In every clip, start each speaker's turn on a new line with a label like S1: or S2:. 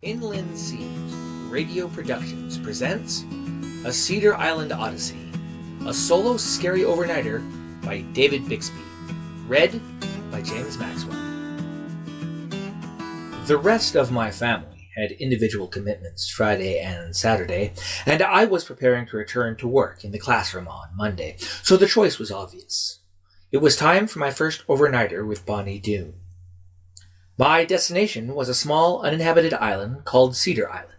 S1: Inland Seas Radio Productions presents A Cedar Island Odyssey, a solo scary overnighter by David Bixby, read by James Maxwell. The rest of my family had individual commitments Friday and Saturday, and I was preparing to return to work in the classroom on Monday, so the choice was obvious. It was time for my first overnighter with Bonnie Doon. My destination was a small, uninhabited island called Cedar Island.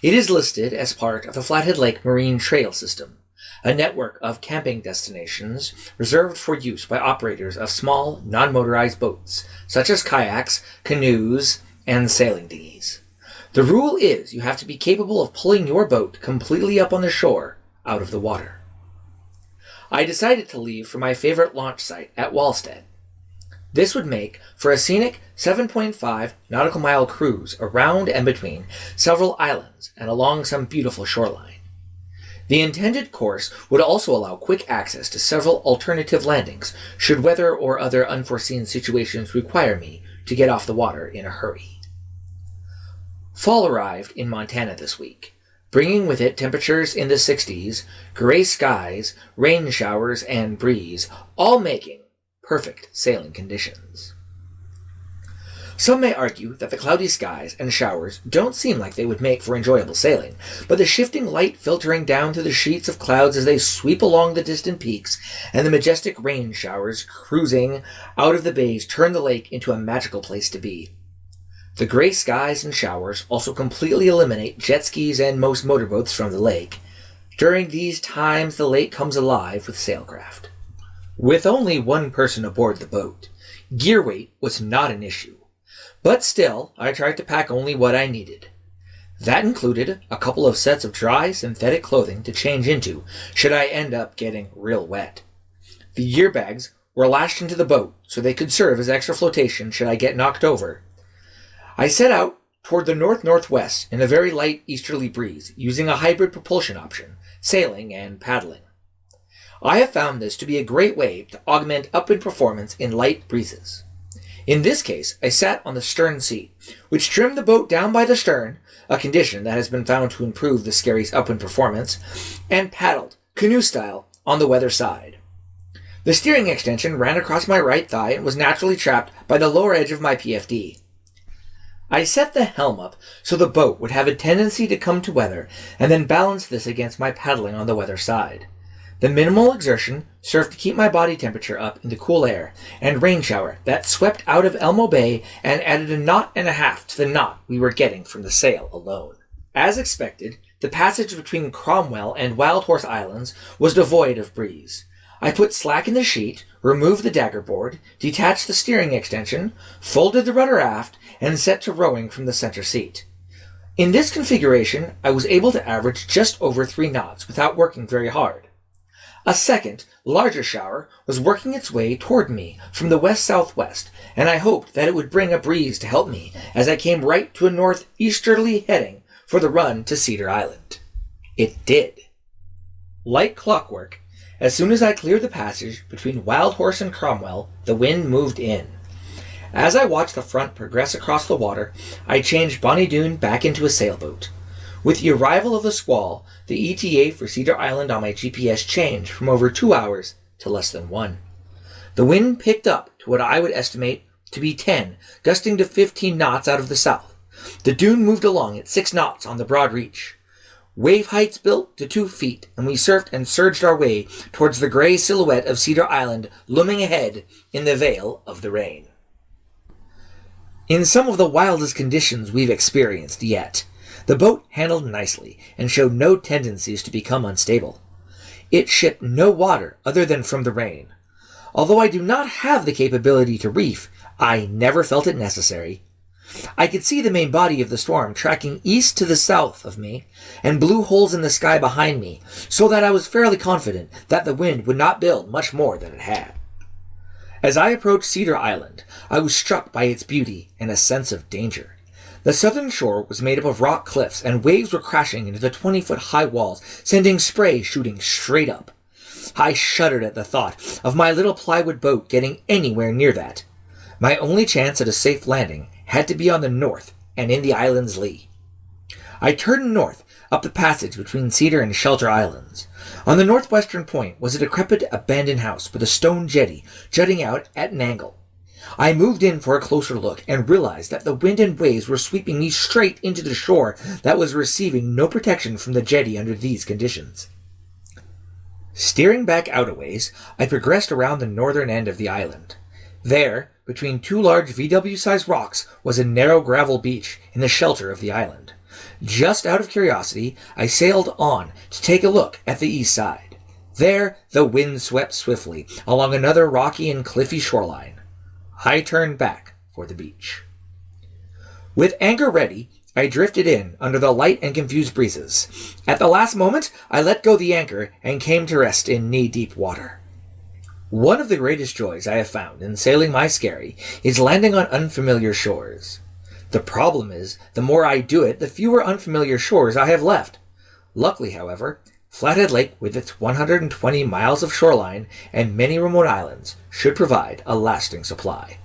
S1: It is listed as part of the Flathead Lake Marine Trail System, a network of camping destinations reserved for use by operators of small, non-motorized boats, such as kayaks, canoes, and sailing dinghies. The rule is you have to be capable of pulling your boat completely up on the shore out of the water. I decided to leave for my favorite launch site at Walstead. This would make for a scenic 7.5 nautical mile cruise around and between several islands and along some beautiful shoreline. The intended course would also allow quick access to several alternative landings should weather or other unforeseen situations require me to get off the water in a hurry. Fall arrived in Montana this week, bringing with it temperatures in the 60s, gray skies, rain showers, and breeze, all making perfect sailing conditions. Some may argue that the cloudy skies and showers don't seem like they would make for enjoyable sailing, but the shifting light filtering down through the sheets of clouds as they sweep along the distant peaks, and the majestic rain showers cruising out of the bays turn the lake into a magical place to be. The gray skies and showers also completely eliminate jet skis and most motorboats from the lake. During these times, the lake comes alive with sailcraft. With only one person aboard the boat, gear weight was not an issue. But still, I tried to pack only what I needed. That included a couple of sets of dry synthetic clothing to change into should I end up getting real wet. The gear bags were lashed into the boat so they could serve as extra flotation should I get knocked over. I set out toward the north-northwest in a very light easterly breeze, using a hybrid propulsion option, sailing and paddling. I have found this to be a great way to augment upwind performance in light breezes. In this case, I sat on the stern seat, which trimmed the boat down by the stern, a condition that has been found to improve the Skerry's upwind performance, and paddled, canoe-style, on the weather side. The steering extension ran across my right thigh and was naturally trapped by the lower edge of my PFD. I set the helm up so the boat would have a tendency to come to weather, and then balanced this against my paddling on the weather side. The minimal exertion served to keep my body temperature up in the cool air and rain shower that swept out of Elmo Bay and added a knot and a half to the knot we were getting from the sail alone. As expected, the passage between Cromwell and Wild Horse Islands was devoid of breeze. I put slack in the sheet, removed the dagger board, detached the steering extension, folded the rudder aft, and set to rowing from the center seat. In this configuration, I was able to average just over 3 knots without working very hard. A second, larger shower was working its way toward me from the west-southwest, and I hoped that it would bring a breeze to help me as I came right to a northeasterly heading for the run to Cedar Island. It did. Like clockwork, as soon as I cleared the passage between Wild Horse and Cromwell, the wind moved in. As I watched the front progress across the water, I changed Bonnie Doon back into a sailboat. With the arrival of the squall, the ETA for Cedar Island on my GPS changed from over 2 hours to less than 1. The wind picked up to what I would estimate to be 10, gusting to 15 knots out of the south. The dune moved along at 6 knots on the broad reach. Wave heights built to 2 feet, and we surfed and surged our way towards the gray silhouette of Cedar Island looming ahead in the veil of the rain. In some of the wildest conditions we've experienced yet, the boat handled nicely and showed no tendencies to become unstable. It shipped no water other than from the rain. Although I do not have the capability to reef, I never felt it necessary. I could see the main body of the storm tracking east to the south of me and blue holes in the sky behind me, so that I was fairly confident that the wind would not build much more than it had. As I approached Cedar Island, I was struck by its beauty and a sense of danger. The southern shore was made up of rock cliffs, and waves were crashing into the 20-foot-high walls, sending spray shooting straight up. I shuddered at the thought of my little plywood boat getting anywhere near that. My only chance at a safe landing had to be on the north and in the island's lee. I turned north, up the passage between Cedar and Shelter Islands. On the northwestern point was a decrepit abandoned house with a stone jetty jutting out at an angle. I moved in for a closer look and realized that the wind and waves were sweeping me straight into the shore that was receiving no protection from the jetty under these conditions. Steering back out a ways, I progressed around the northern end of the island. There, between two large VW-sized rocks, was a narrow gravel beach in the shelter of the island. Just out of curiosity, I sailed on to take a look at the east side. There, the wind swept swiftly along another rocky and cliffy shoreline. I turned back for the beach. With anchor ready, I drifted in under the light and confused breezes. At the last moment, I let go the anchor and came to rest in knee-deep water. One of the greatest joys I have found in sailing my skerry is landing on unfamiliar shores. The problem is, the more I do it, the fewer unfamiliar shores I have left. Luckily, however, Flathead Lake, with its 120 miles of shoreline and many remote islands, should provide a lasting supply.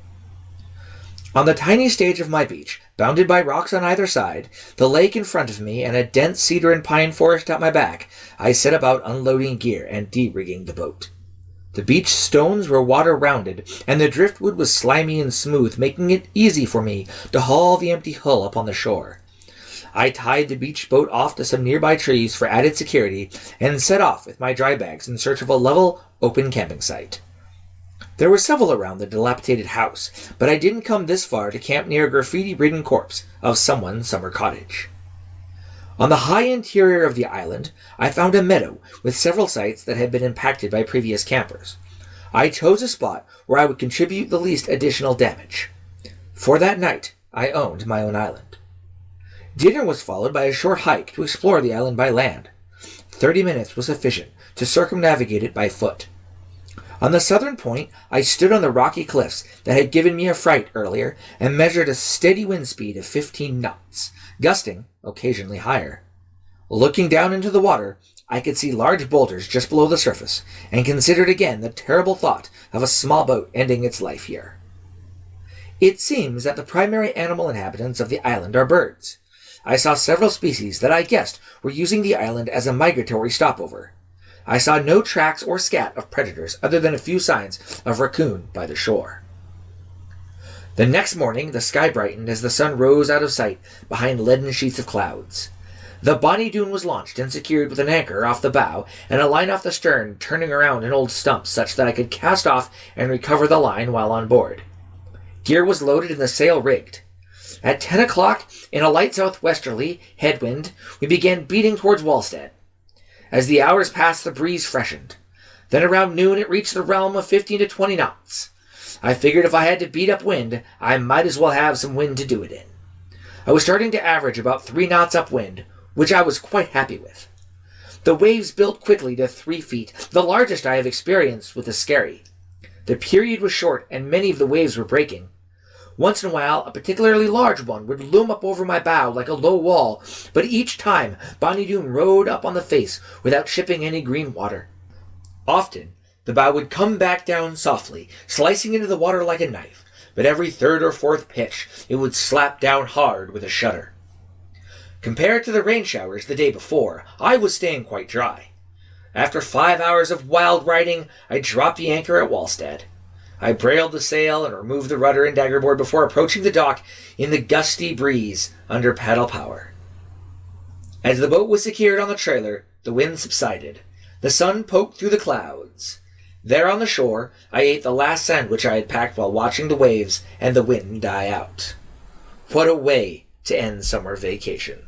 S1: On the tiny stage of my beach, bounded by rocks on either side, the lake in front of me, and a dense cedar and pine forest at my back, I set about unloading gear and de-rigging the boat. The beach stones were water-rounded, and the driftwood was slimy and smooth, making it easy for me to haul the empty hull up on the shore. I tied the beach boat off to some nearby trees for added security, and set off with my dry bags in search of a level, open camping site. There were several around the dilapidated house, but I didn't come this far to camp near a graffiti-ridden corpse of someone's summer cottage. On the high interior of the island, I found a meadow with several sites that had been impacted by previous campers. I chose a spot where I would contribute the least additional damage. For that night, I owned my own island. Dinner was followed by a short hike to explore the island by land. 30 minutes was sufficient to circumnavigate it by foot. On the southern point, I stood on the rocky cliffs that had given me a fright earlier and measured a steady wind speed of 15 knots, gusting occasionally higher. Looking down into the water, I could see large boulders just below the surface, and considered again the terrible thought of a small boat ending its life here. It seems that the primary animal inhabitants of the island are birds. I saw several species that I guessed were using the island as a migratory stopover. I saw no tracks or scat of predators other than a few signs of raccoon by the shore. The next morning, the sky brightened as the sun rose out of sight behind leaden sheets of clouds. The Bonnie Doon was launched and secured with an anchor off the bow and a line off the stern, turning around an old stump such that I could cast off and recover the line while on board. Gear was loaded and the sail rigged. At 10 o'clock, in a light southwesterly headwind, we began beating towards Walstead. As the hours passed, the breeze freshened. Then around noon, it reached the realm of 15 to 20 knots. I figured if I had to beat up wind, I might as well have some wind to do it in. I was starting to average about 3 knots upwind, which I was quite happy with. The waves built quickly to 3 feet, the largest I have experienced with a skerry. The period was short, and many of the waves were breaking. Once in a while, a particularly large one would loom up over my bow like a low wall, but each time Bonnie Doon rode up on the face without shipping any green water. Often, the bow would come back down softly, slicing into the water like a knife, but every third or fourth pitch it would slap down hard with a shudder. Compared to the rain showers the day before, I was staying quite dry. After 5 hours of wild riding, I dropped the anchor at Walstead. I brailed the sail and removed the rudder and daggerboard before approaching the dock in the gusty breeze under paddle power. As the boat was secured on the trailer, the wind subsided. The sun poked through the clouds. There on the shore, I ate the last sandwich I had packed while watching the waves and the wind die out. What a way to end summer vacation.